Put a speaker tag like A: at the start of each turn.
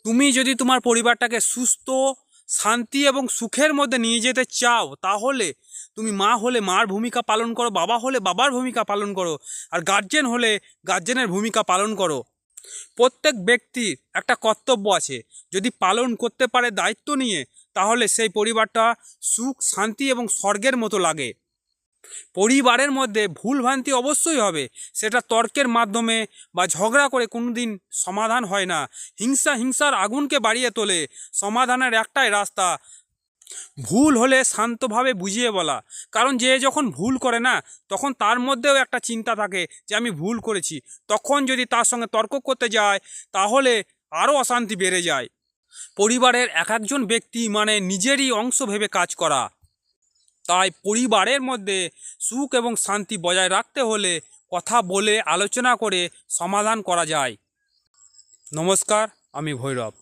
A: তুমি যদি তোমার পরিবারটাকে সুস্থ, শান্তি এবং সুখের মধ্যে নিয়ে যেতে চাও, তাহলে তুমি মা হলে মার ভূমিকা পালন করো, বাবা হলে বাবার ভূমিকা পালন করো, আর গার্জেন হলে গার্জেনের ভূমিকা পালন করো। প্রত্যেক ব্যক্তির একটা কর্তব্য আছে, যদি পালন করতে পারে দায়িত্ব নিয়ে, তাহলে সেই পরিবারটা সুখ, শান্তি এবং স্বর্গের মতো লাগে। পরিবারের মধ্যে ভুলভ্রান্তি অবশ্যই হবে, সেটা তর্কের মাধ্যমে বা ঝগড়া করে কোনো দিন সমাধান হয় না। হিংসার আগুনকে বাড়িয়ে তোলে। সমাধানের একটাই রাস্তা, ভুল হলে শান্তভাবে বুঝিয়ে বলা। কারণ যে যখন ভুল করে না, তখন তার মধ্যেও একটা চিন্তা থাকে যে আমি ভুল করেছি। তখন যদি তার সঙ্গে তর্ক করতে যায়, তাহলে আরও অশান্তি বেড়ে যায়। পরিবারের এক একজন ব্যক্তি মানে নিজেরই অংশ ভেবে কাজ করা। তাই পরিবারের মধ্যে সুখ এবং শান্তি বজায় রাখতে হলে কথা বলে, আলোচনা করে সমাধান করা যায়। নমস্কার, আমি ভৈরব।